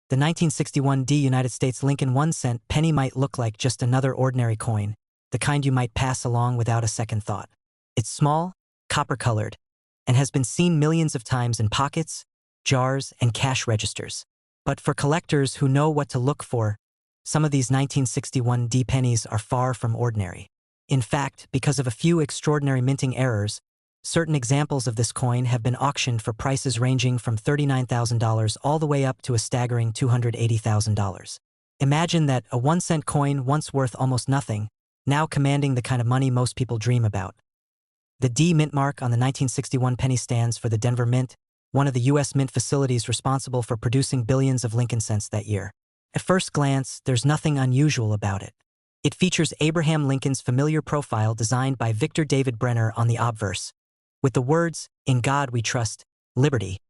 The 1961 D United States Lincoln 1-cent penny might look like just another ordinary coin, the kind you might pass along without a second thought. It's small, copper-colored, and has been seen millions of times in pockets, jars, and cash registers. But for collectors who know what to look for, some of these 1961 D pennies are far from ordinary. In fact, because of a few extraordinary minting errors, certain examples of this coin have been auctioned for prices ranging from $39,000 all the way up to a staggering $280,000. Imagine that a 1-cent coin once worth almost nothing, now commanding the kind of money most people dream about. The D mint mark on the 1961 penny stands for the Denver Mint, one of the U.S. mint facilities responsible for producing billions of Lincoln cents that year. At first glance, there's nothing unusual about it. It features Abraham Lincoln's familiar profile designed by Victor David Brenner on the obverse, with the words, "In God We Trust, Liberty,"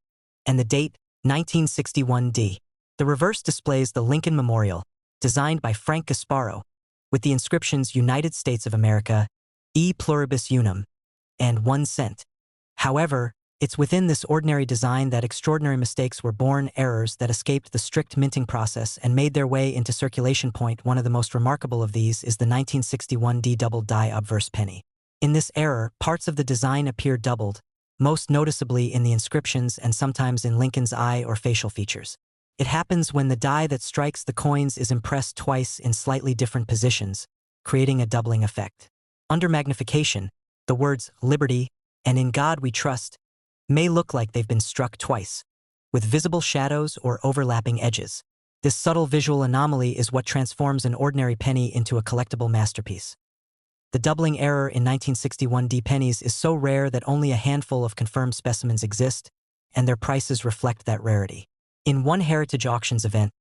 and the date, 1961 D. The reverse displays the Lincoln Memorial, designed by Frank Gasparo, with the inscriptions United States of America, E Pluribus Unum, and 1 cent. However, it's within this ordinary design that extraordinary mistakes were born, errors that escaped the strict minting process and made their way into circulation. One of the most remarkable of these is the 1961 D double die obverse penny. In this error, parts of the design appear doubled, most noticeably in the inscriptions and sometimes in Lincoln's eye or facial features. It happens when the die that strikes the coins is impressed twice in slightly different positions, creating a doubling effect. Under magnification, the words "Liberty" and "In God We Trust" may look like they've been struck twice, with visible shadows or overlapping edges. This subtle visual anomaly is what transforms an ordinary penny into a collectible masterpiece. The doubling error in 1961 D pennies is so rare that only a handful of confirmed specimens exist, and their prices reflect that rarity. In one Heritage Auctions event,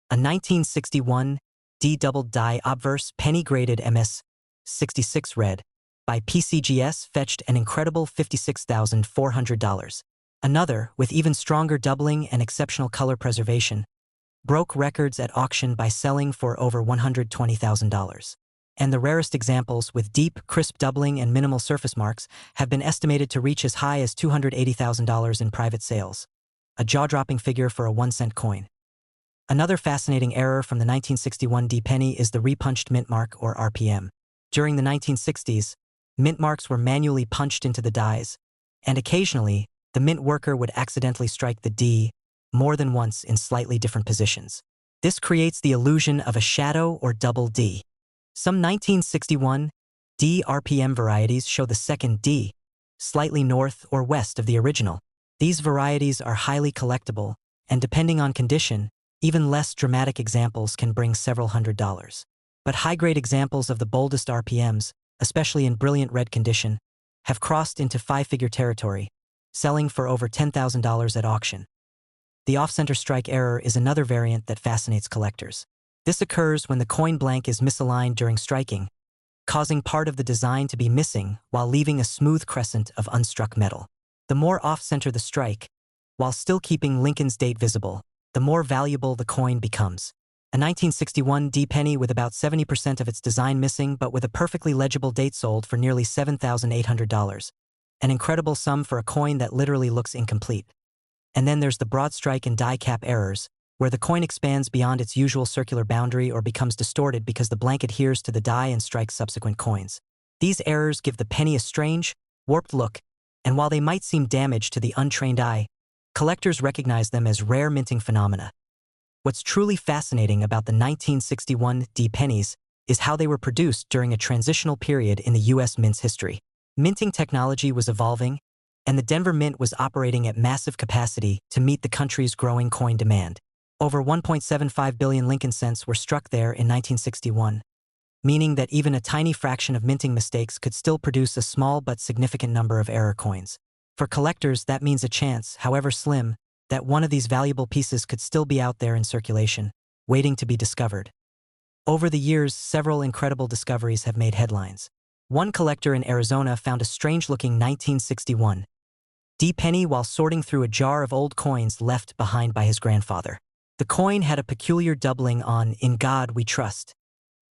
a 1961 D double die obverse penny graded MS 66 red by PCGS fetched an incredible $56,400. Another, with even stronger doubling and exceptional color preservation, broke records at auction by selling for over $120,000. And the rarest examples, with deep, crisp doubling and minimal surface marks, have been estimated to reach as high as $280,000 in private sales, a jaw-dropping figure for a 1-cent coin. Another fascinating error from the 1961 D penny is the repunched mint mark, or RPM. During the 1960s, mint marks were manually punched into the dies, and occasionally, the mint worker would accidentally strike the D more than once in slightly different positions. This creates the illusion of a shadow or double D. Some 1961 D RPM varieties show the second D slightly north or west of the original. These varieties are highly collectible, and depending on condition, even less dramatic examples can bring several $100s. But high-grade examples of the boldest RPMs, especially in brilliant red condition, have crossed into 5-figure territory, selling for over $10,000 at auction. The off-center strike error is another variant that fascinates collectors. This occurs when the coin blank is misaligned during striking, causing part of the design to be missing while leaving a smooth crescent of unstruck metal. The more off-center the strike, while still keeping Lincoln's date visible, the more valuable the coin becomes. A 1961 D penny with about 70% of its design missing but with a perfectly legible date sold for nearly $7,800. An incredible sum for a coin that literally looks incomplete. And then there's the broad strike and die cap errors, where the coin expands beyond its usual circular boundary or becomes distorted because the blank adheres to the die and strikes subsequent coins. These errors give the penny a strange, warped look, and while they might seem damaged to the untrained eye, collectors recognize them as rare minting phenomena. What's truly fascinating about the 1961 D pennies is how they were produced during a transitional period in the U.S. mint's history. Minting technology was evolving, and the Denver Mint was operating at massive capacity to meet the country's growing coin demand. Over 1.75 billion Lincoln cents were struck there in 1961, meaning that even a tiny fraction of minting mistakes could still produce a small but significant number of error coins. For collectors, that means a chance, however slim, that one of these valuable pieces could still be out there in circulation, waiting to be discovered. Over the years, several incredible discoveries have made headlines. One collector in Arizona found a strange-looking 1961 D penny while sorting through a jar of old coins left behind by his grandfather. The coin had a peculiar doubling on "In God We Trust,"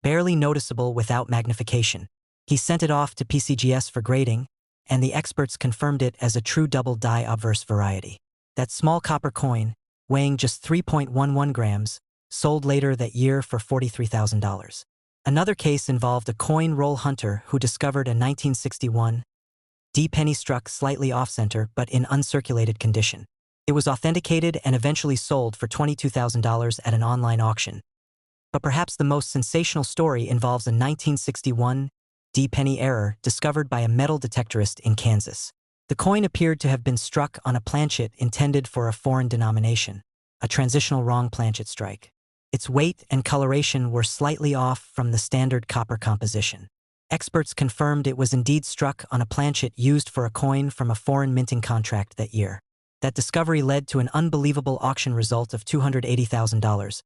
barely noticeable without magnification. He sent it off to PCGS for grading, and the experts confirmed it as a true double die obverse variety. That small copper coin, weighing just 3.11 grams, sold later that year for $43,000. Another case involved a coin roll hunter who discovered a 1961 D penny struck slightly off-center but in uncirculated condition. It was authenticated and eventually sold for $22,000 at an online auction. But perhaps the most sensational story involves a 1961 D penny error discovered by a metal detectorist in Kansas. The coin appeared to have been struck on a planchet intended for a foreign denomination, a transitional wrong planchet strike. Its weight and coloration were slightly off from the standard copper composition. Experts confirmed it was indeed struck on a planchet used for a coin from a foreign minting contract that year. That discovery led to an unbelievable auction result of $280,000,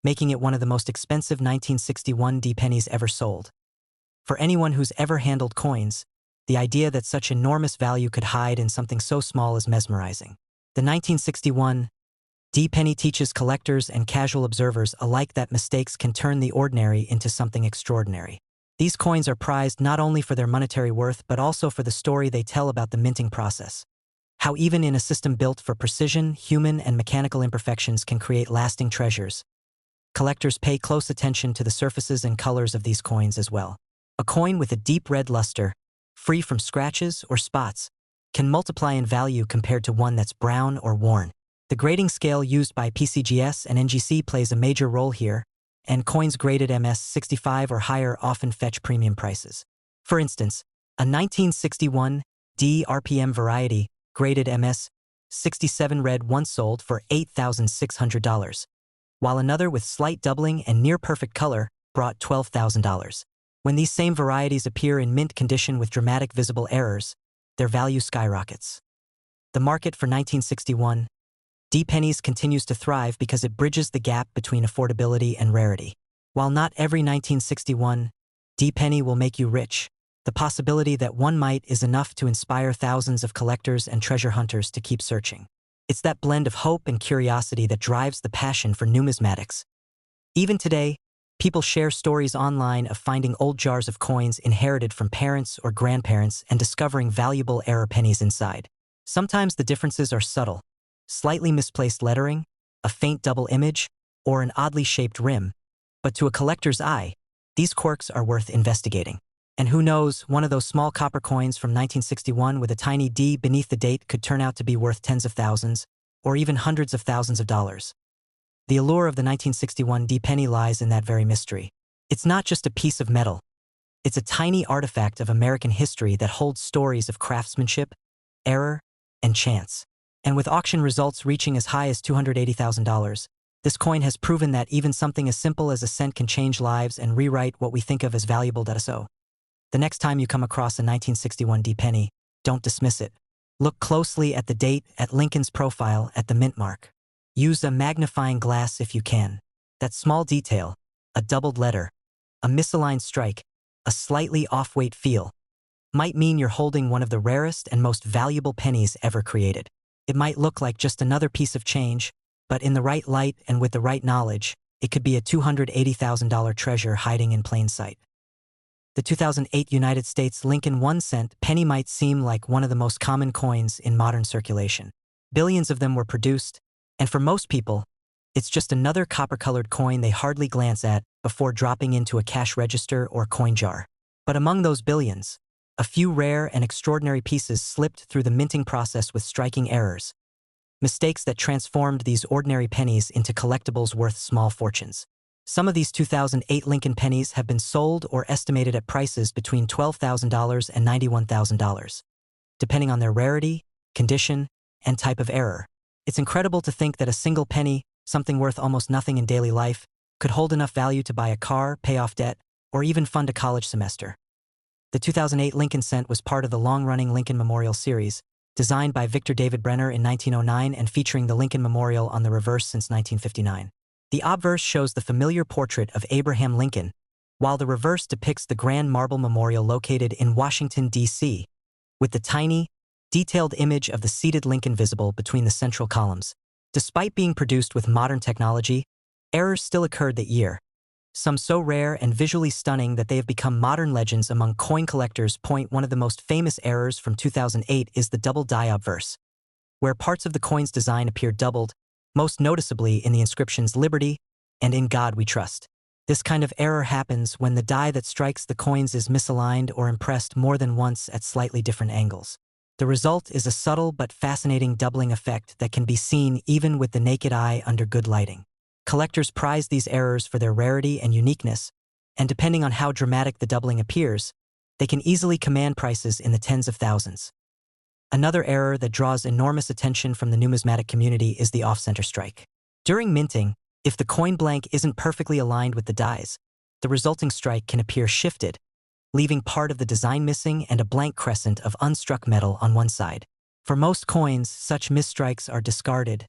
making it one of the most expensive 1961 D pennies ever sold. For anyone who's ever handled coins, the idea that such enormous value could hide in something so small is mesmerizing. The 1961 D penny teaches collectors and casual observers alike that mistakes can turn the ordinary into something extraordinary. These coins are prized not only for their monetary worth but also for the story they tell about the minting process. How even in a system built for precision, human and mechanical imperfections can create lasting treasures. Collectors pay close attention to the surfaces and colors of these coins as well. A coin with a deep red luster, free from scratches or spots, can multiply in value compared to one that's brown or worn. The grading scale used by PCGS and NGC plays a major role here, and coins graded MS65 or higher often fetch premium prices. For instance, a 1961 D RPM variety graded MS67 red once sold for $8,600, while another with slight doubling and near-perfect color brought $12,000. When these same varieties appear in mint condition with dramatic visible errors, their value skyrockets. The market for 1961 D pennies continues to thrive because it bridges the gap between affordability and rarity. While not every 1961 D penny will make you rich, the possibility that one might is enough to inspire thousands of collectors and treasure hunters to keep searching. It's that blend of hope and curiosity that drives the passion for numismatics. Even today, people share stories online of finding old jars of coins inherited from parents or grandparents and discovering valuable error pennies inside. Sometimes the differences are subtle. Slightly misplaced lettering, a faint double image, or an oddly shaped rim. But to a collector's eye, these quirks are worth investigating. And who knows, one of those small copper coins from 1961 with a tiny D beneath the date could turn out to be worth tens of thousands, or even hundreds of thousands of dollars. The allure of the 1961 D penny lies in that very mystery. It's not just a piece of metal. It's a tiny artifact of American history that holds stories of craftsmanship, error, and chance. And with auction results reaching as high as $280,000, this coin has proven that even something as simple as a cent can change lives and rewrite what we think of as valuable. So, the next time you come across a 1961 D penny, don't dismiss it. Look closely at the date, at Lincoln's profile, at the mint mark. Use a magnifying glass if you can. That small detail, a doubled letter, a misaligned strike, a slightly off-weight feel, might mean you're holding one of the rarest and most valuable pennies ever created. It might look like just another piece of change, but in the right light and with the right knowledge, it could be a $280,000 treasure hiding in plain sight. The 2008 United States Lincoln 1-cent penny might seem like one of the most common coins in modern circulation. Billions of them were produced, and for most people, it's just another copper-colored coin they hardly glance at before dropping into a cash register or coin jar. But among those billions, a few rare and extraordinary pieces slipped through the minting process with striking errors. Mistakes that transformed these ordinary pennies into collectibles worth small fortunes. Some of these 2008 Lincoln pennies have been sold or estimated at prices between $12,000 and $91,000, depending on their rarity, condition, and type of error. It's incredible to think that a single penny, something worth almost nothing in daily life, could hold enough value to buy a car, pay off debt, or even fund a college semester. The 2008 Lincoln cent was part of the long-running Lincoln Memorial series, designed by Victor David Brenner in 1909 and featuring the Lincoln Memorial on the reverse since 1959. The obverse shows the familiar portrait of Abraham Lincoln, while the reverse depicts the Grand Marble Memorial located in Washington, D.C., with the tiny, detailed image of the seated Lincoln visible between the central columns. Despite being produced with modern technology, errors still occurred that year. Some so rare and visually stunning that they have become modern legends among coin collectors. One of the most famous errors from 2008 is the double die obverse, where parts of the coin's design appear doubled, most noticeably in the inscriptions "Liberty" and "In God We Trust." This kind of error happens when the die that strikes the coins is misaligned or impressed more than once at slightly different angles. The result is a subtle but fascinating doubling effect that can be seen even with the naked eye under good lighting. Collectors prize these errors for their rarity and uniqueness, and depending on how dramatic the doubling appears, they can easily command prices in the tens of thousands. Another error that draws enormous attention from the numismatic community is the off-center strike. During minting, if the coin blank isn't perfectly aligned with the dies, the resulting strike can appear shifted, leaving part of the design missing and a blank crescent of unstruck metal on one side. For most coins, such misstrikes are discarded,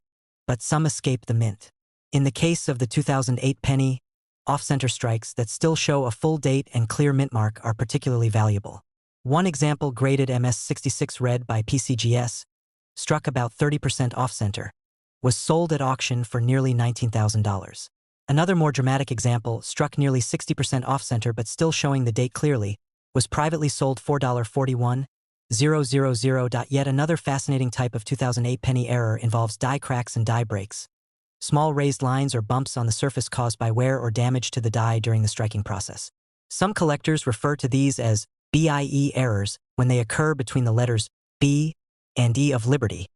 but some escape the mint. In the case of the 2008 penny, off-center strikes that still show a full date and clear mint mark are particularly valuable. One example, graded MS66 red by PCGS, struck about 30% off-center, was sold at auction for nearly $19,000. Another more dramatic example, struck nearly 60% off-center but still showing the date clearly, was privately sold $4.41,000. Yet another fascinating type of 2008 penny error involves die cracks and die breaks. Small raised lines or bumps on the surface caused by wear or damage to the die during the striking process. Some collectors refer to these as BIE errors when they occur between the letters B and E of Liberty,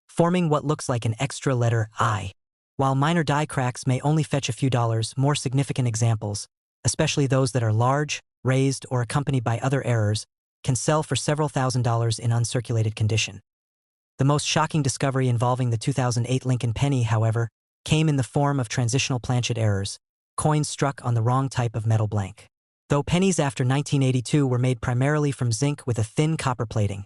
forming what looks like an extra letter I. While minor die cracks may only fetch a few dollars, more significant examples, especially those that are large, raised, or accompanied by other errors, can sell for several $1,000s in uncirculated condition. The most shocking discovery involving the 2008 Lincoln penny, however, came in the form of transitional planchet errors, coins struck on the wrong type of metal blank. Though pennies after 1982 were made primarily from zinc with a thin copper plating,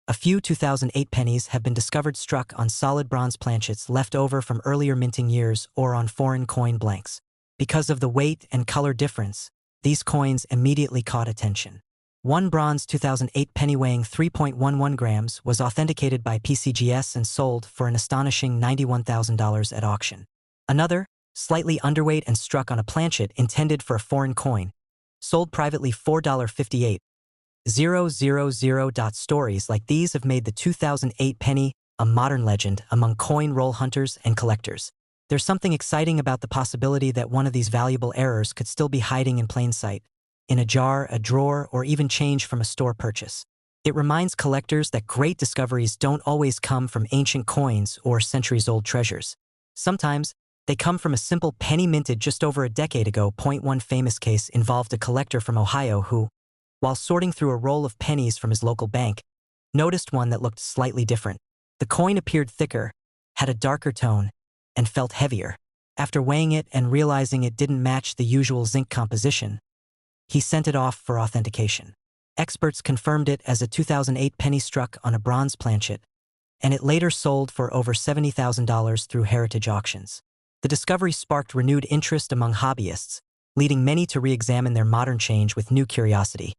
a few 2008 pennies have been discovered struck on solid bronze planchets left over from earlier minting years or on foreign coin blanks. Because of the weight and color difference, these coins immediately caught attention. One bronze 2008 penny weighing 3.11 grams was authenticated by PCGS and sold for an astonishing $91,000 at auction. Another, slightly underweight and struck on a planchet intended for a foreign coin, sold privately $4.58,000. Stories like these have made the 2008 penny a modern legend among coin roll hunters and collectors. There's something exciting about the possibility that one of these valuable errors could still be hiding in plain sight, in a jar, a drawer, or even change from a store purchase. It reminds collectors that great discoveries don't always come from ancient coins or centuries-old treasures. Sometimes, they come from a simple penny minted just over a decade ago. One famous case involved a collector from Ohio who, while sorting through a roll of pennies from his local bank, noticed one that looked slightly different. The coin appeared thicker, had a darker tone, and felt heavier. After weighing it and realizing it didn't match the usual zinc composition, he sent it off for authentication. Experts confirmed it as a 2008 penny struck on a bronze planchet, and it later sold for over $70,000 through heritage auctions. The discovery sparked renewed interest among hobbyists, leading many to re-examine their modern change with new curiosity.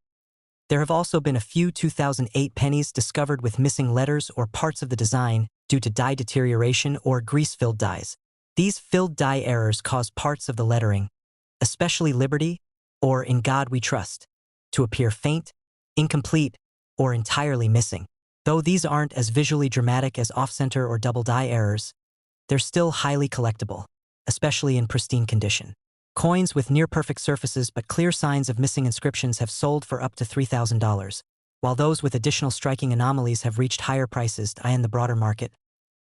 There have also been a few 2008 pennies discovered with missing letters or parts of the design due to die deterioration or grease-filled dies. These filled die errors cause parts of the lettering, especially Liberty or In God We Trust, to appear faint, incomplete, or entirely missing. Though these aren't as visually dramatic as off-center or double die errors, they're still highly collectible, especially in pristine condition. Coins with near-perfect surfaces but clear signs of missing inscriptions have sold for up to $3,000, while those with additional striking anomalies have reached higher prices. In the broader market,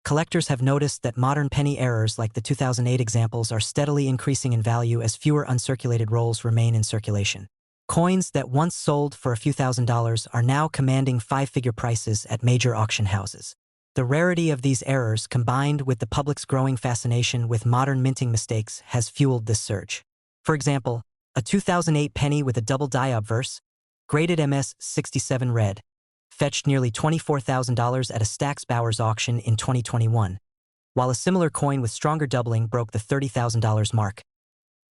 collectors have noticed that modern penny errors like the 2008 examples are steadily increasing in value as fewer uncirculated rolls remain in circulation. Coins that once sold for a few $1,000s are now commanding five-figure prices at major auction houses. The rarity of these errors, combined with the public's growing fascination with modern minting mistakes, has fueled this surge. For example, a 2008 penny with a double die obverse, graded MS67 red, fetched nearly $24,000 at a Stack's Bowers auction in 2021, while a similar coin with stronger doubling broke the $30,000 mark.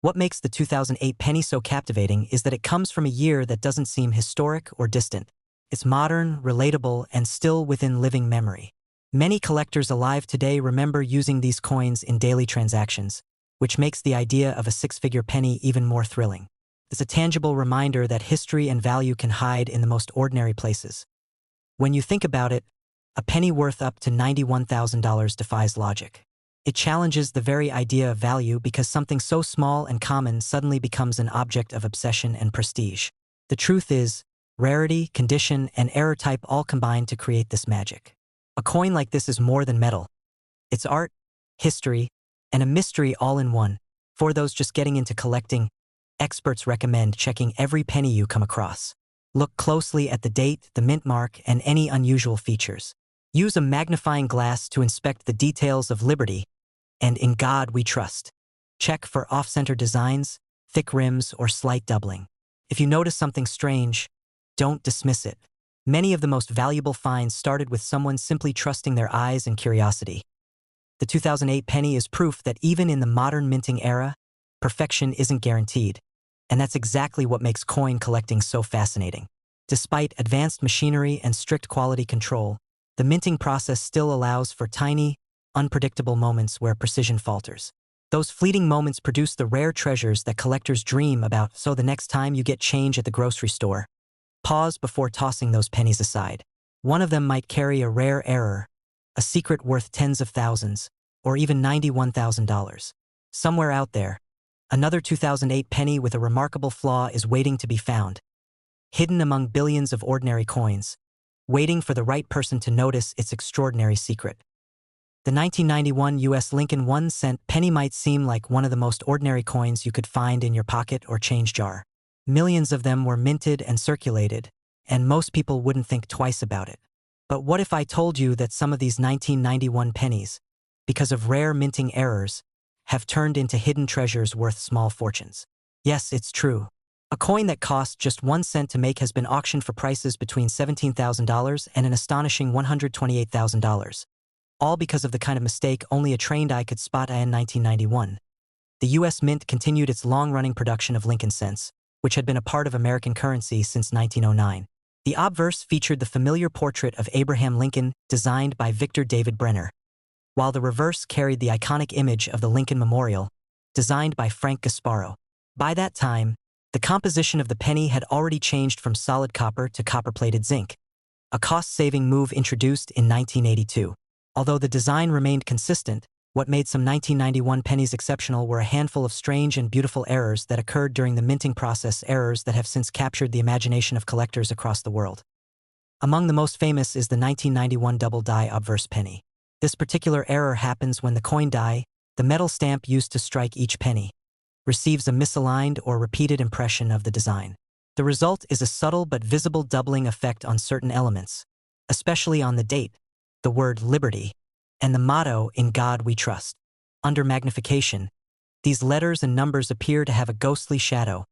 What makes the 2008 penny so captivating is that it comes from a year that doesn't seem historic or distant. It's modern, relatable, and still within living memory. Many collectors alive today remember using these coins in daily transactions, which makes the idea of a six-figure penny even more thrilling. It's a tangible reminder that history and value can hide in the most ordinary places. When you think about it, a penny worth up to $91,000 defies logic. It challenges the very idea of value because something so small and common suddenly becomes an object of obsession and prestige. The truth is, rarity, condition, and error type all combine to create this magic. A coin like this is more than metal. It's art, history, and a mystery all in one. For those just getting into collecting, experts recommend checking every penny you come across. Look closely at the date, the mint mark, and any unusual features. Use a magnifying glass to inspect the details of Liberty, and in God we trust. Check for off-center designs, thick rims, or slight doubling. If you notice something strange, don't dismiss it. Many of the most valuable finds started with someone simply trusting their eyes and curiosity. The 2008 penny is proof that even in the modern minting era, perfection isn't guaranteed, and that's exactly what makes coin collecting so fascinating. Despite advanced machinery and strict quality control, the minting process still allows for tiny, unpredictable moments where precision falters. Those fleeting moments produce the rare treasures that collectors dream about, so the next time you get change at the grocery store, pause before tossing those pennies aside. One of them might carry a rare error, a secret worth tens of thousands, or even $91,000. Somewhere out there, another 2008 penny with a remarkable flaw is waiting to be found, hidden among billions of ordinary coins, waiting for the right person to notice its extraordinary secret. The 1991 U.S. Lincoln 1-cent penny might seem like one of the most ordinary coins you could find in your pocket or change jar. Millions of them were minted and circulated, and most people wouldn't think twice about it. But what if I told you that some of these 1991 pennies, because of rare minting errors, have turned into hidden treasures worth small fortunes? Yes, it's true. A coin that cost just 1 cent to make has been auctioned for prices between $17,000 and an astonishing $128,000. All because of the kind of mistake only a trained eye could spot. In 1991, the U.S. Mint continued its long-running production of Lincoln cents, which had been a part of American currency since 1909. The obverse featured the familiar portrait of Abraham Lincoln, designed by Victor David Brenner, while the reverse carried the iconic image of the Lincoln Memorial, designed by Frank Gasparo. By that time, the composition of the penny had already changed from solid copper to copper-plated zinc, a cost-saving move introduced in 1982. Although the design remained consistent, what made some 1991 pennies exceptional were a handful of strange and beautiful errors that occurred during the minting process, errors that have since captured the imagination of collectors across the world. Among the most famous is the 1991 double die obverse penny. This particular error happens when the coin die, the metal stamp used to strike each penny, receives a misaligned or repeated impression of the design. The result is a subtle but visible doubling effect on certain elements, especially on the date, the word Liberty, and the motto In God We Trust. Under magnification, these letters and numbers appear to have a ghostly shadow,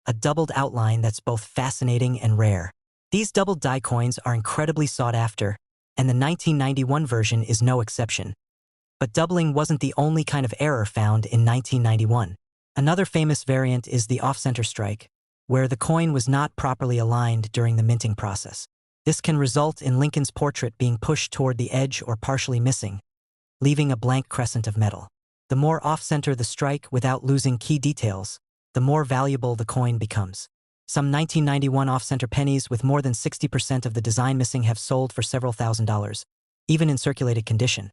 a doubled outline that's both fascinating and rare. These doubled die coins are incredibly sought after, and the 1991 version is no exception. But doubling wasn't the only kind of error found in 1991. Another famous variant is the off-center strike, where the coin was not properly aligned during the minting process. This can result in Lincoln's portrait being pushed toward the edge or partially missing, leaving a blank crescent of metal. The more off-center the strike without losing key details, the more valuable the coin becomes. Some 1991 off-center pennies with more than 60% of the design missing have sold for several $1,000s, even in circulated condition.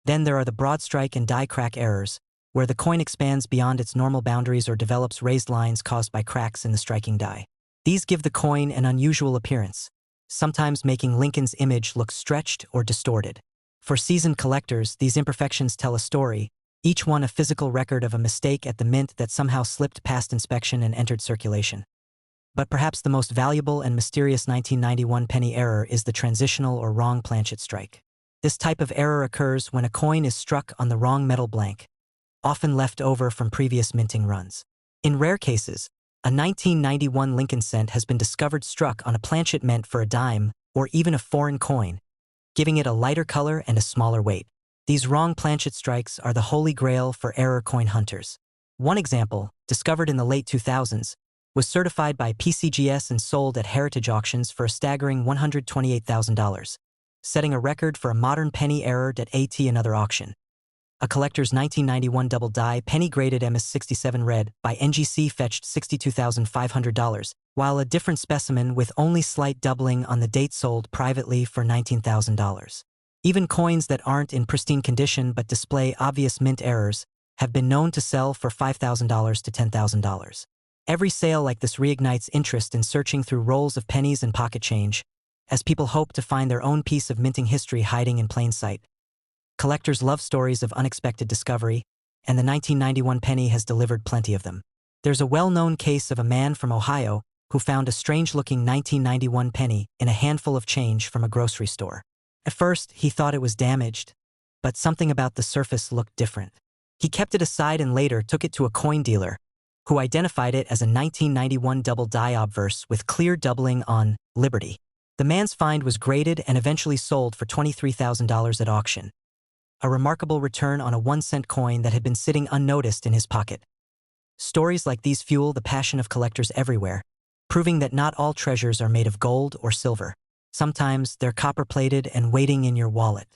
Then there are the broad strike and die crack errors, where the coin expands beyond its normal boundaries or develops raised lines caused by cracks in the striking die. These give the coin an unusual appearance, sometimes making Lincoln's image look stretched or distorted. For seasoned collectors, these imperfections tell a story, each one a physical record of a mistake at the mint that somehow slipped past inspection and entered circulation. But perhaps the most valuable and mysterious 1991 penny error is the transitional or wrong planchet strike. This type of error occurs when a coin is struck on the wrong metal blank, often left over from previous minting runs. In rare cases, a 1991 Lincoln cent has been discovered struck on a planchet meant for a dime or even a foreign coin, giving it a lighter color and a smaller weight. These wrong planchet strikes are the holy grail for error coin hunters. One example, discovered in the late 2000s, was certified by PCGS and sold at heritage auctions for a staggering $128,000, setting a record for a modern penny error at another auction. A collector's 1991 double die penny graded MS67 red by NGC fetched $62,500, while a different specimen with only slight doubling on the date sold privately for $19,000. Even coins that aren't in pristine condition but display obvious mint errors have been known to sell for $5,000 to $10,000. Every sale like this reignites interest in searching through rolls of pennies and pocket change, as people hope to find their own piece of minting history hiding in plain sight. Collectors love stories of unexpected discovery, and the 1991 penny has delivered plenty of them. There's a well-known case of a man from Ohio who found a strange-looking 1991 penny in a handful of change from a grocery store. At first, he thought it was damaged, but something about the surface looked different. He kept it aside and later took it to a coin dealer, who identified it as a 1991 double die obverse with clear doubling on Liberty. The man's find was graded and eventually sold for $23,000 at auction. A remarkable return on a 1-cent coin that had been sitting unnoticed in his pocket. Stories like these fuel the passion of collectors everywhere, proving that not all treasures are made of gold or silver. Sometimes they're copper-plated and waiting in your wallet.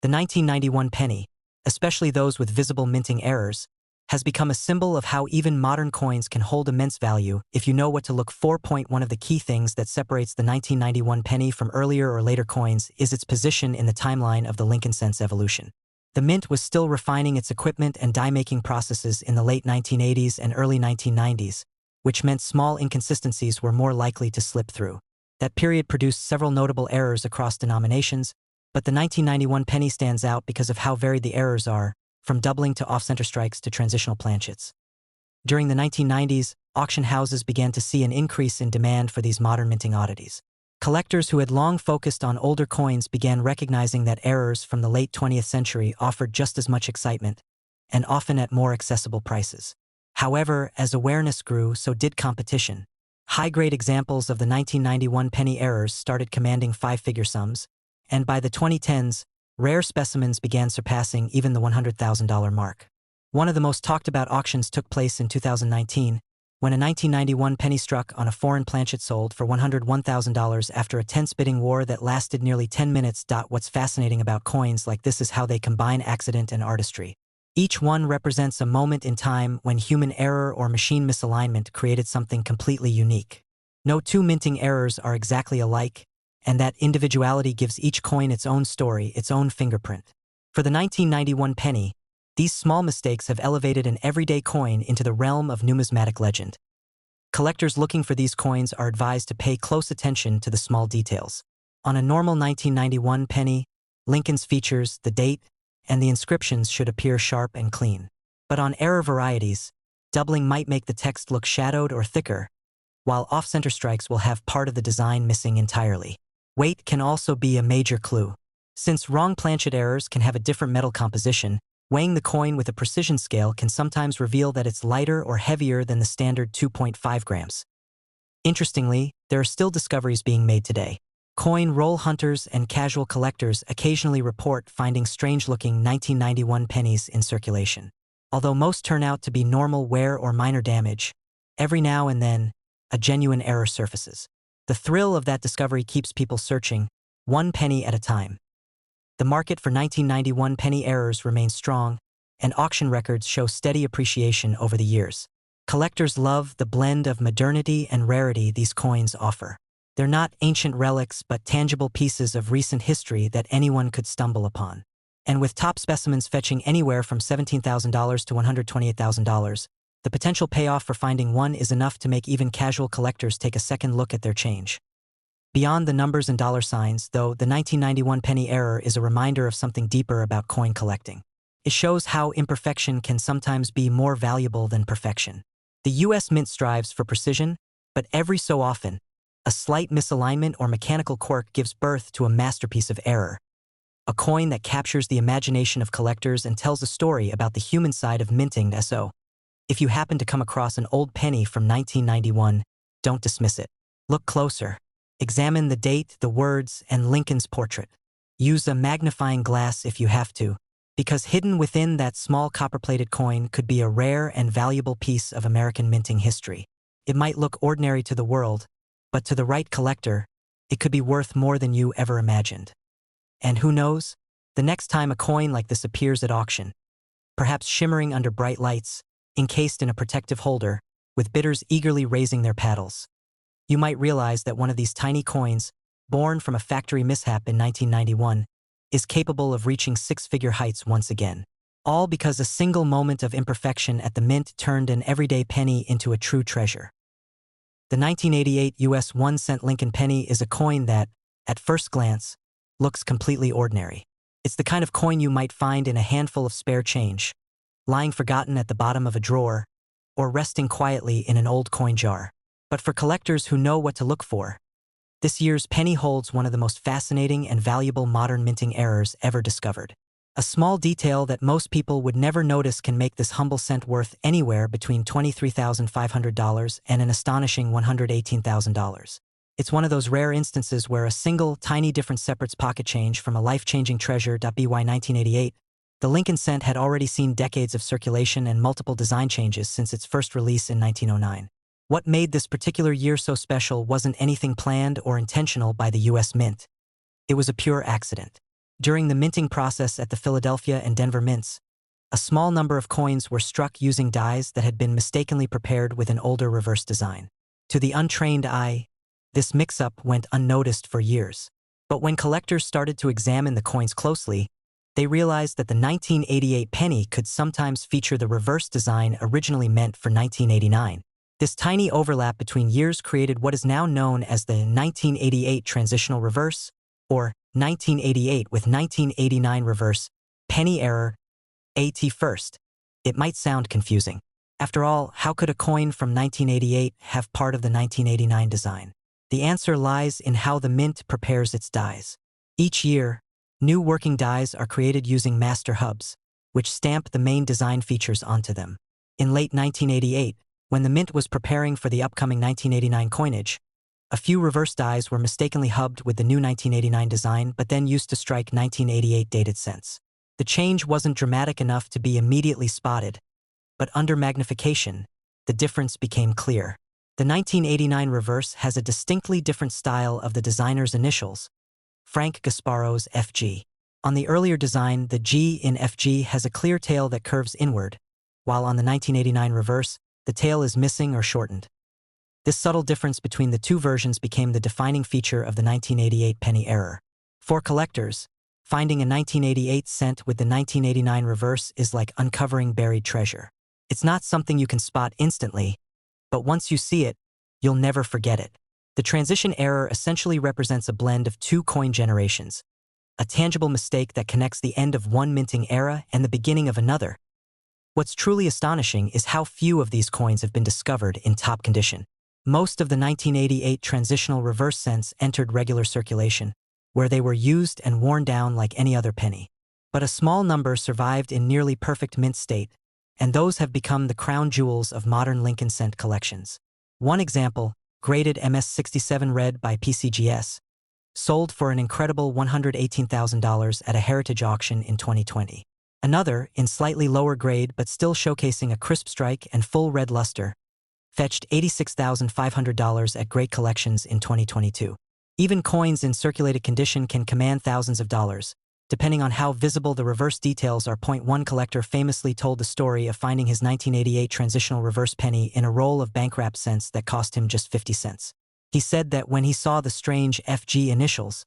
The 1991 penny, especially those with visible minting errors, has become a symbol of how even modern coins can hold immense value if you know what to look for. One of the key things that separates the 1991 penny from earlier or later coins is its position in the timeline of the Lincoln Cents evolution. The mint was still refining its equipment and die-making processes in the late 1980s and early 1990s, which meant small inconsistencies were more likely to slip through. That period produced several notable errors across denominations, but the 1991 penny stands out because of how varied the errors are, from doubling to off-center strikes to transitional planchets. During the 1990s, auction houses began to see an increase in demand for these modern minting oddities. Collectors who had long focused on older coins began recognizing that errors from the late 20th century offered just as much excitement, and often at more accessible prices. However, as awareness grew, so did competition. High-grade examples of the 1991 penny errors started commanding 5-figure sums, and by the 2010s, rare specimens began surpassing even the $100,000 mark. One of the most talked-about auctions took place in 2019, when a 1991 penny struck on a foreign planchet sold for $101,000 after a tense bidding war that lasted nearly 10 minutes. What's fascinating about coins like this is how they combine accident and artistry. Each one represents a moment in time when human error or machine misalignment created something completely unique. No two minting errors are exactly alike, and that individuality gives each coin its own story, its own fingerprint. For the 1991 penny, these small mistakes have elevated an everyday coin into the realm of numismatic legend. Collectors looking for these coins are advised to pay close attention to the small details. On a normal 1991 penny, Lincoln's features, the date, and the inscriptions should appear sharp and clean. But on error varieties, doubling might make the text look shadowed or thicker, while off-center strikes will have part of the design missing entirely. Weight can also be a major clue. Since wrong planchet errors can have a different metal composition, weighing the coin with a precision scale can sometimes reveal that it's lighter or heavier than the standard 2.5 grams. Interestingly, there are still discoveries being made today. Coin roll hunters and casual collectors occasionally report finding strange-looking 1991 pennies in circulation. Although most turn out to be normal wear or minor damage, every now and then, a genuine error surfaces. The thrill of that discovery keeps people searching, one penny at a time. The market for 1991 penny errors remains strong, and auction records show steady appreciation over the years. Collectors love the blend of modernity and rarity these coins offer. They're not ancient relics but tangible pieces of recent history that anyone could stumble upon. And with top specimens fetching anywhere from $17,000 to $128,000, the potential payoff for finding one is enough to make even casual collectors take a second look at their change. Beyond the numbers and dollar signs, though, the 1991 penny error is a reminder of something deeper about coin collecting. It shows how imperfection can sometimes be more valuable than perfection. The U.S. Mint strives for precision, but every so often, a slight misalignment or mechanical quirk gives birth to a masterpiece of error. A coin that captures the imagination of collectors and tells a story about the human side of minting. So, if you happen to come across an old penny from 1991, don't dismiss it. Look closer. Examine the date, the words, and Lincoln's portrait. Use a magnifying glass if you have to, because hidden within that small copper-plated coin could be a rare and valuable piece of American minting history. It might look ordinary to the world, but to the right collector, it could be worth more than you ever imagined. And who knows? The next time a coin like this appears at auction, perhaps shimmering under bright lights, encased in a protective holder, with bidders eagerly raising their paddles, you might realize that one of these tiny coins, born from a factory mishap in 1991, is capable of reaching six-figure heights once again. All because a single moment of imperfection at the mint turned an everyday penny into a true treasure. The 1988 US 1-cent Lincoln penny is a coin that, at first glance, looks completely ordinary. It's the kind of coin you might find in a handful of spare change, lying forgotten at the bottom of a drawer, or resting quietly in an old coin jar. But for collectors who know what to look for, this year's penny holds one of the most fascinating and valuable modern minting errors ever discovered. A small detail that most people would never notice can make this humble cent worth anywhere between $23,500 and an astonishing $118,000. It's one of those rare instances where a single, tiny difference separates pocket change from a life-changing treasure. By 1988, the Lincoln cent had already seen decades of circulation and multiple design changes since its first release in 1909. What made this particular year so special wasn't anything planned or intentional by the U.S. Mint. It was a pure accident. During the minting process at the Philadelphia and Denver mints, a small number of coins were struck using dies that had been mistakenly prepared with an older reverse design. To the untrained eye, this mix-up went unnoticed for years. But when collectors started to examine the coins closely, they realized that the 1988 penny could sometimes feature the reverse design originally meant for 1989. This tiny overlap between years created what is now known as the 1988 transitional reverse, or 1988 with 1989 reverse, penny error, AT first. It might sound confusing. After all, how could a coin from 1988 have part of the 1989 design? The answer lies in how the mint prepares its dies. Each year, new working dies are created using master hubs, which stamp the main design features onto them. In late 1988, when the mint was preparing for the upcoming 1989 coinage, a few reverse dies were mistakenly hubbed with the new 1989 design but then used to strike 1988 dated cents. The change wasn't dramatic enough to be immediately spotted, but under magnification, the difference became clear. The 1989 reverse has a distinctly different style of the designer's initials, Frank Gasparo's FG. On the earlier design, the G in FG has a clear tail that curves inward, while on the 1989 reverse, the tail is missing or shortened. This subtle difference between the two versions became the defining feature of the 1988 penny error. For collectors, finding a 1988 cent with the 1989 reverse is like uncovering buried treasure. It's not something you can spot instantly, but once you see it, you'll never forget it. The transition error essentially represents a blend of two coin generations, a tangible mistake that connects the end of one minting era and the beginning of another. What's truly astonishing is how few of these coins have been discovered in top condition. Most of the 1988 transitional reverse cents entered regular circulation, where they were used and worn down like any other penny. But a small number survived in nearly perfect mint state, and those have become the crown jewels of modern Lincoln cent collections. One example, graded MS67 Red by PCGS, sold for an incredible $118,000 at a heritage auction in 2020. Another, in slightly lower grade but still showcasing a crisp strike and full red luster, fetched $86,500 at Great Collections in 2022. Even coins in circulated condition can command thousands of dollars, depending on how visible the reverse details are. One collector famously told the story of finding his 1988 transitional reverse penny in a roll of bank-wrapped cents that cost him just 50 cents. He said that when he saw the strange FG initials,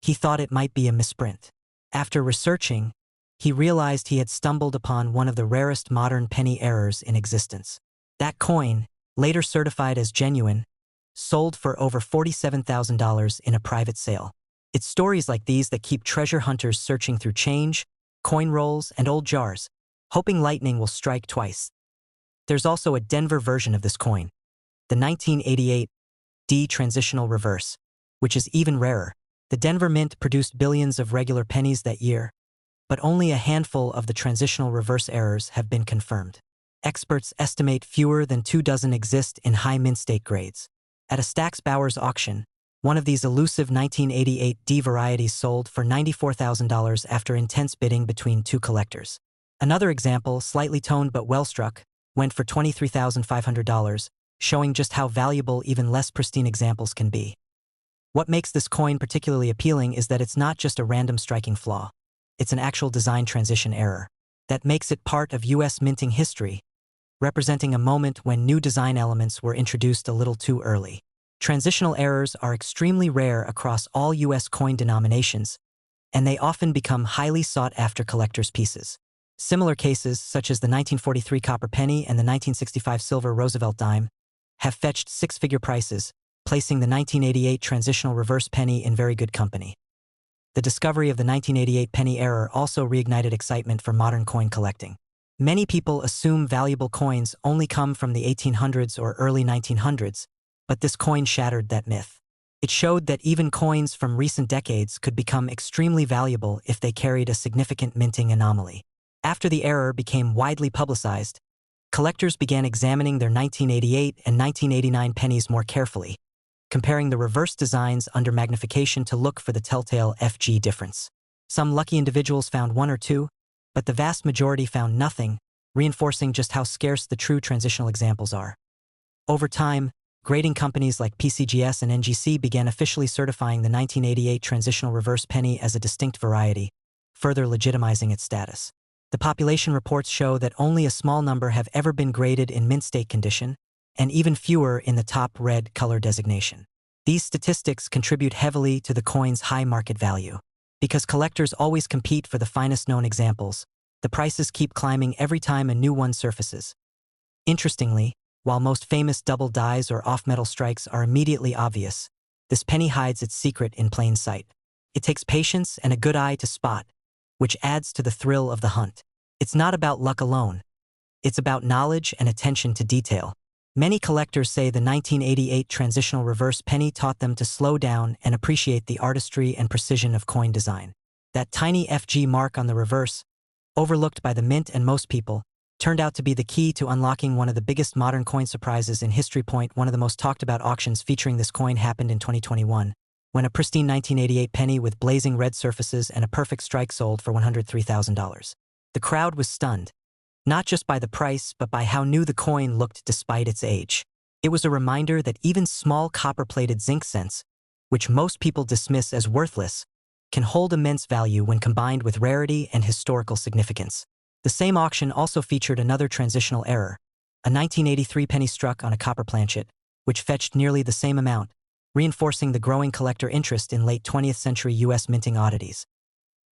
he thought it might be a misprint. After researching, he realized he had stumbled upon one of the rarest modern penny errors in existence. That coin, later certified as genuine, sold for over $47,000 in a private sale. It's stories like these that keep treasure hunters searching through change, coin rolls, and old jars, hoping lightning will strike twice. There's also a Denver version of this coin, the 1988 D transitional reverse, which is even rarer. The Denver Mint produced billions of regular pennies that year, but only a handful of the transitional reverse errors have been confirmed. Experts estimate fewer than 24 exist in high mint state grades. At a Stack's Bowers auction, one of these elusive 1988 D varieties sold for $94,000 after intense bidding between two collectors. Another example, slightly toned but well-struck, went for $23,500, showing just how valuable even less pristine examples can be. What makes this coin particularly appealing is that it's not just a random striking flaw. It's an actual design transition error that makes it part of U.S. minting history, representing a moment when new design elements were introduced a little too early. Transitional errors are extremely rare across all U.S. coin denominations, and they often become highly sought-after collector's pieces. Similar cases, such as the 1943 copper penny and the 1965 silver Roosevelt dime, have fetched six-figure prices, placing the 1988 transitional reverse penny in very good company. The discovery of the 1988 penny error also reignited excitement for modern coin collecting. Many people assume valuable coins only come from the 1800s or early 1900s, but this coin shattered that myth. It showed that even coins from recent decades could become extremely valuable if they carried a significant minting anomaly. After the error became widely publicized, collectors began examining their 1988 and 1989 pennies more carefully, comparing the reverse designs under magnification to look for the telltale FG difference. Some lucky individuals found one or two, but the vast majority found nothing, reinforcing just how scarce the true transitional examples are. Over time, grading companies like PCGS and NGC began officially certifying the 1988 transitional reverse penny as a distinct variety, further legitimizing its status. The population reports show that only a small number have ever been graded in mint state condition, and even fewer in the top red color designation. These statistics contribute heavily to the coin's high market value. Because collectors always compete for the finest known examples, the prices keep climbing every time a new one surfaces. Interestingly, while most famous double dies or off-metal strikes are immediately obvious, this penny hides its secret in plain sight. It takes patience and a good eye to spot, which adds to the thrill of the hunt. It's not about luck alone. It's about knowledge and attention to detail. Many collectors say the 1988 transitional reverse penny taught them to slow down and appreciate the artistry and precision of coin design. That tiny FG mark on the reverse, overlooked by the mint and most people, turned out to be the key to unlocking one of the biggest modern coin surprises in history. One of the most talked about auctions featuring this coin happened in 2021, when a pristine 1988 penny with blazing red surfaces and a perfect strike sold for $103,000. The crowd was stunned, not just by the price, but by how new the coin looked despite its age. It was a reminder that even small copper-plated zinc cents, which most people dismiss as worthless, can hold immense value when combined with rarity and historical significance. The same auction also featured another transitional error, a 1983 penny struck on a copper planchet, which fetched nearly the same amount, reinforcing the growing collector interest in late 20th century U.S. minting oddities.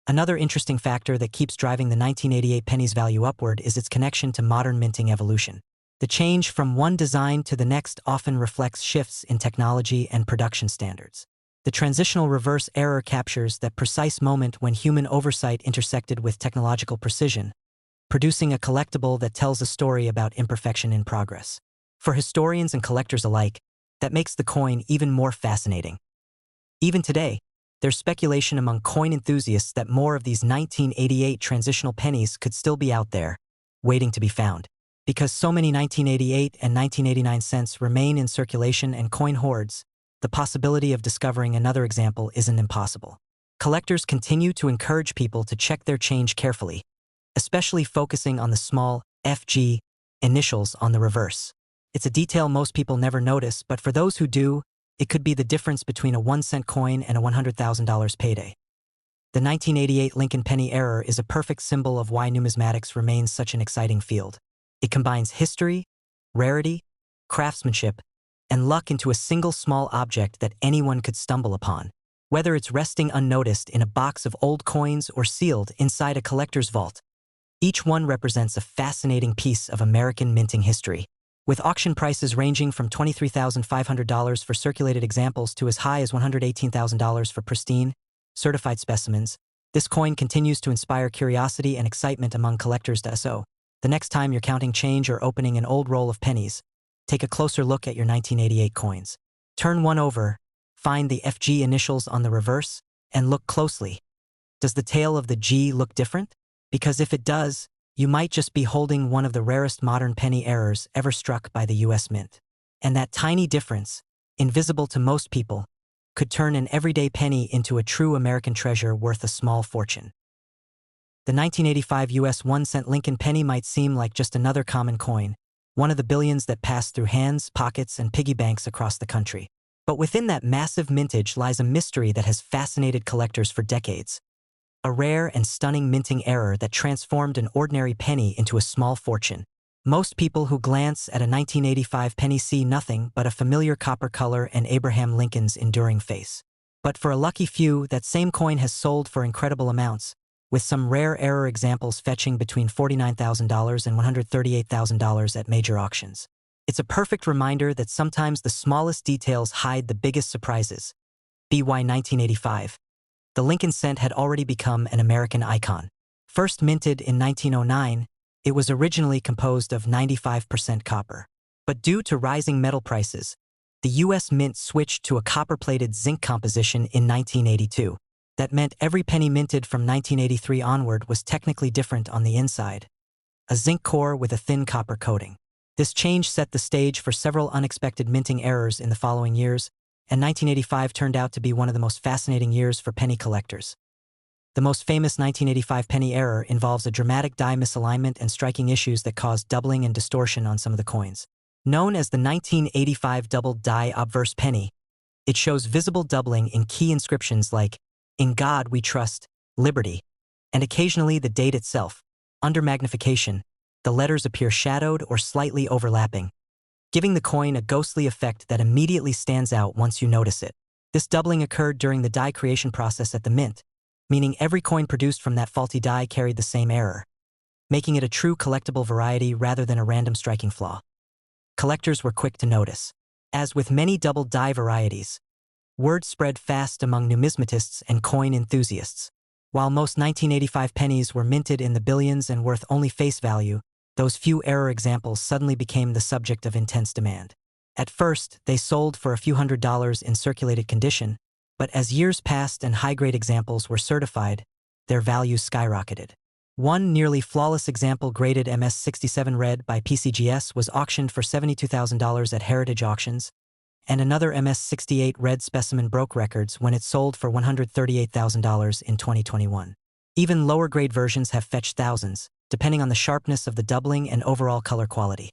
Another interesting factor that keeps driving the 1988 penny's value upward is its connection to modern minting evolution. The change from one design to the next often reflects shifts in technology and production standards. The transitional reverse error captures that precise moment when human oversight intersected with technological precision, producing a collectible that tells a story about imperfection in progress. For historians and collectors alike, that makes the coin even more fascinating. Even today, there's speculation among coin enthusiasts that more of these 1988 transitional pennies could still be out there, waiting to be found. Because so many 1988 and 1989 cents remain in circulation and coin hoards, the possibility of discovering another example isn't impossible. Collectors continue to encourage people to check their change carefully, especially focusing on the small FG initials on the reverse. It's a detail most people never notice, but for those who do, it could be the difference between a 1-cent coin and a $100,000 payday. The 1988 Lincoln penny error is a perfect symbol of why numismatics remains such an exciting field. It combines history, rarity, craftsmanship, and luck into a single small object that anyone could stumble upon. Whether it's resting unnoticed in a box of old coins or sealed inside a collector's vault, each one represents a fascinating piece of American minting history. With auction prices ranging from $23,500 for circulated examples to as high as $118,000 for pristine, certified specimens, this coin continues to inspire curiosity and excitement among collectors. So, the next time you're counting change or opening an old roll of pennies, take a closer look at your 1988 coins. Turn one over, find the FG initials on the reverse, and look closely. Does the tail of the G look different? Because if it does, you might just be holding one of the rarest modern penny errors ever struck by the U.S. Mint. And that tiny difference, invisible to most people, could turn an everyday penny into a true American treasure worth a small fortune. The 1985 U.S. 1-cent Lincoln penny might seem like just another common coin, one of the billions that pass through hands, pockets, and piggy banks across the country. But within that massive mintage lies a mystery that has fascinated collectors for decades. A rare and stunning minting error that transformed an ordinary penny into a small fortune. Most people who glance at a 1985 penny see nothing but a familiar copper color and Abraham Lincoln's enduring face. But for a lucky few, that same coin has sold for incredible amounts, with some rare error examples fetching between $49,000 and $138,000 at major auctions. It's a perfect reminder that sometimes the smallest details hide the biggest surprises. BY 1985. The Lincoln cent had already become an American icon. First minted in 1909, it was originally composed of 95% copper. But due to rising metal prices, the U.S. Mint switched to a copper-plated zinc composition in 1982. That meant every penny minted from 1983 onward was technically different on the inside. A zinc core with a thin copper coating. This change set the stage for several unexpected minting errors in the following years, and 1985 turned out to be one of the most fascinating years for penny collectors. The most famous 1985 penny error involves a dramatic die misalignment and striking issues that caused doubling and distortion on some of the coins. Known as the 1985 doubled die obverse penny, it shows visible doubling in key inscriptions like, "In God We Trust, Liberty," and occasionally the date itself. Under magnification, the letters appear shadowed or slightly overlapping, giving the coin a ghostly effect that immediately stands out once you notice it. This doubling occurred during the die creation process at the mint, meaning every coin produced from that faulty die carried the same error, making it a true collectible variety rather than a random striking flaw. Collectors were quick to notice. As with many double die varieties, word spread fast among numismatists and coin enthusiasts. While most 1985 pennies were minted in the billions and worth only face value, those few error examples suddenly became the subject of intense demand. At first, they sold for a few $100s in circulated condition, but as years passed and high-grade examples were certified, their value skyrocketed. One nearly flawless example graded MS67 Red by PCGS was auctioned for $72,000 at Heritage Auctions, and another MS68 Red specimen broke records when it sold for $138,000 in 2021. Even lower-grade versions have fetched thousands, depending on the sharpness of the doubling and overall color quality.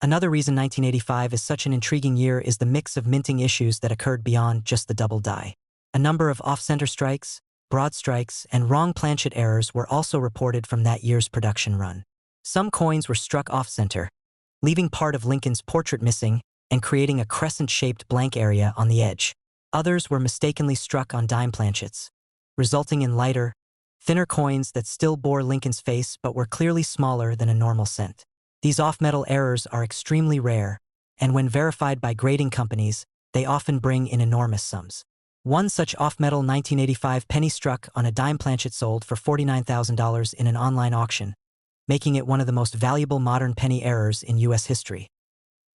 Another reason 1985 is such an intriguing year is the mix of minting issues that occurred beyond just the double die. A number of off-center strikes, broad strikes, and wrong planchet errors were also reported from that year's production run. Some coins were struck off-center, leaving part of Lincoln's portrait missing and creating a crescent-shaped blank area on the edge. Others were mistakenly struck on dime planchets, resulting in lighter, thinner coins that still bore Lincoln's face but were clearly smaller than a normal cent. These off-metal errors are extremely rare, and when verified by grading companies, they often bring in enormous sums. One such off-metal 1985 penny struck on a dime planchet sold for $49,000 in an online auction, making it one of the most valuable modern penny errors in U.S. history.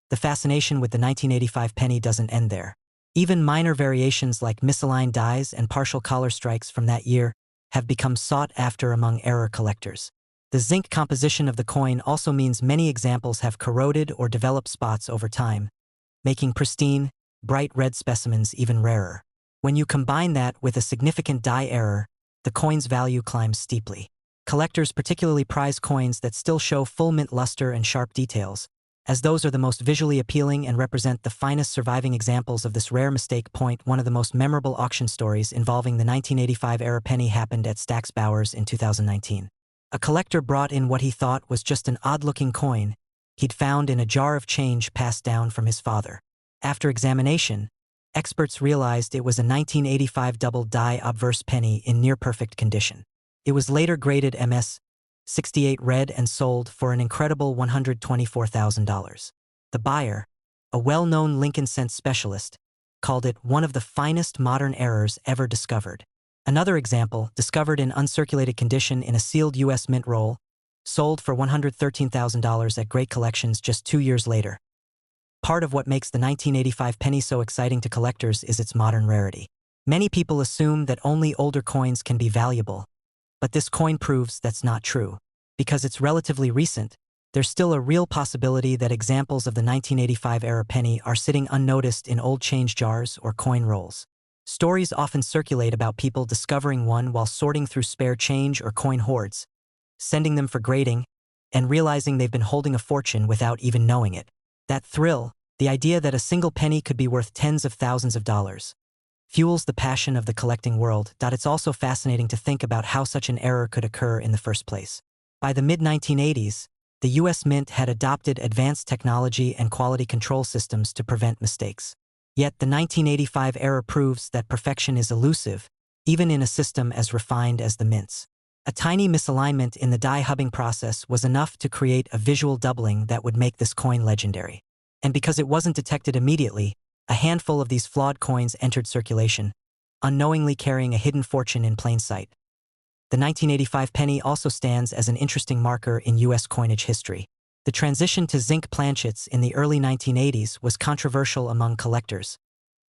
The fascination with the 1985 penny doesn't end there. Even minor variations like misaligned dies and partial collar strikes from that year have become sought after among error collectors. The zinc composition of the coin also means many examples have corroded or developed spots over time, making pristine, bright red specimens even rarer. When you combine that with a significant die error, the coin's value climbs steeply. Collectors particularly prize coins that still show full mint luster and sharp details, as those are the most visually appealing and represent the finest surviving examples of this rare mistake. One of the most memorable auction stories involving the 1985 era penny happened at Stack's Bowers in 2019. A collector brought in what he thought was just an odd-looking coin he'd found in a jar of change passed down from his father. After examination, experts realized it was a 1985 double die obverse penny in near-perfect condition. It was later graded MS68 Red and sold for an incredible $124,000. The buyer, a well-known Lincoln cent specialist, called it one of the finest modern errors ever discovered. Another example, discovered in uncirculated condition in a sealed U.S. Mint roll, sold for $113,000 at Great Collections just 2 years later. Part of what makes the 1985 penny so exciting to collectors is its modern rarity. Many people assume that only older coins can be valuable, but this coin proves that's not true. Because it's relatively recent, there's still a real possibility that examples of the 1985 era penny are sitting unnoticed in old change jars or coin rolls. Stories often circulate about people discovering one while sorting through spare change or coin hoards, sending them for grading, and realizing they've been holding a fortune without even knowing it. That thrill, the idea that a single penny could be worth tens of thousands of dollars, fuels the passion of the collecting world. It's also fascinating to think about how such an error could occur in the first place. By the mid-1980s, the U.S. Mint had adopted advanced technology and quality control systems to prevent mistakes. Yet the 1985 error proves that perfection is elusive, even in a system as refined as the Mint's. A tiny misalignment in the die hubbing process was enough to create a visual doubling that would make this coin legendary. And because it wasn't detected immediately, a handful of these flawed coins entered circulation, unknowingly carrying a hidden fortune in plain sight. The 1985 penny also stands as an interesting marker in U.S. coinage history. The transition to zinc planchets in the early 1980s was controversial among collectors,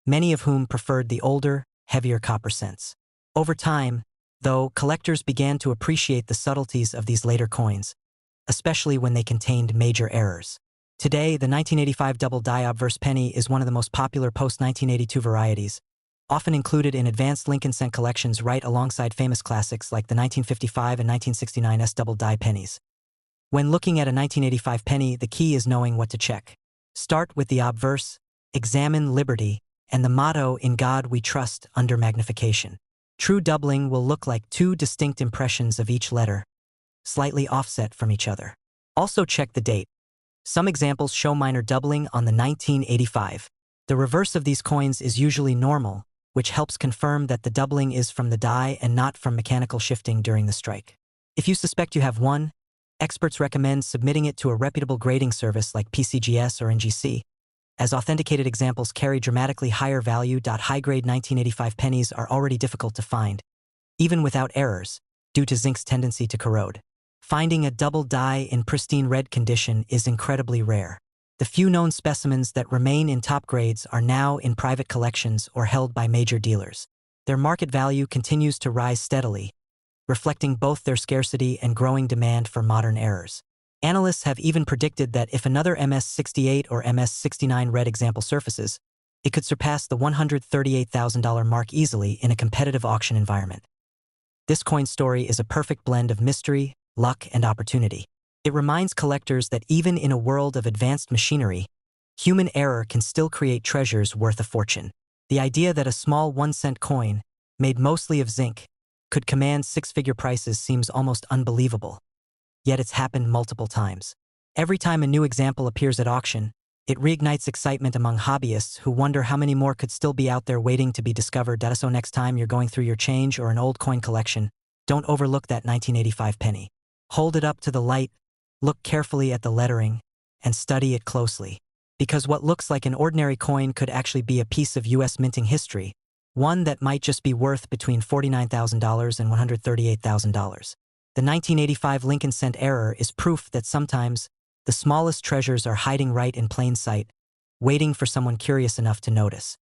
many of whom preferred the older, heavier copper cents. Over time, though, collectors began to appreciate the subtleties of these later coins, especially when they contained major errors. Today, the 1985 double die obverse penny is one of the most popular post-1982 varieties, often included in advanced Lincoln cent collections right alongside famous classics like the 1955 and 1969 S double die pennies. When looking at a 1985 penny, the key is knowing what to check. Start with the obverse, examine liberty, and the motto "In God We Trust" under magnification. True doubling will look like two distinct impressions of each letter, slightly offset from each other. Also check the date. Some examples show minor doubling on the 1985. The reverse of these coins is usually normal, which helps confirm that the doubling is from the die and not from mechanical shifting during the strike. If you suspect you have one, experts recommend submitting it to a reputable grading service like PCGS or NGC, as authenticated examples carry dramatically higher value. High-grade 1985 pennies are already difficult to find, even without errors, due to zinc's tendency to corrode. Finding a double die in pristine red condition is incredibly rare. The few known specimens that remain in top grades are now in private collections or held by major dealers. Their market value continues to rise steadily, reflecting both their scarcity and growing demand for modern errors. Analysts have even predicted that if another MS68 or MS69 red example surfaces, it could surpass the $138,000 mark easily in a competitive auction environment. This coin story is a perfect blend of mystery, luck, and opportunity. It reminds collectors that even in a world of advanced machinery, human error can still create treasures worth a fortune. The idea that a small 1-cent coin, made mostly of zinc, could command six-figure prices seems almost unbelievable. Yet it's happened multiple times. Every time a new example appears at auction, it reignites excitement among hobbyists who wonder how many more could still be out there waiting to be discovered. So next time you're going through your change or an old coin collection, don't overlook that 1985 penny. Hold it up to the light, look carefully at the lettering, and study it closely. Because what looks like an ordinary coin could actually be a piece of U.S. minting history, one that might just be worth between $49,000 and $138,000. The 1985 Lincoln cent error is proof that sometimes the smallest treasures are hiding right in plain sight, waiting for someone curious enough to notice.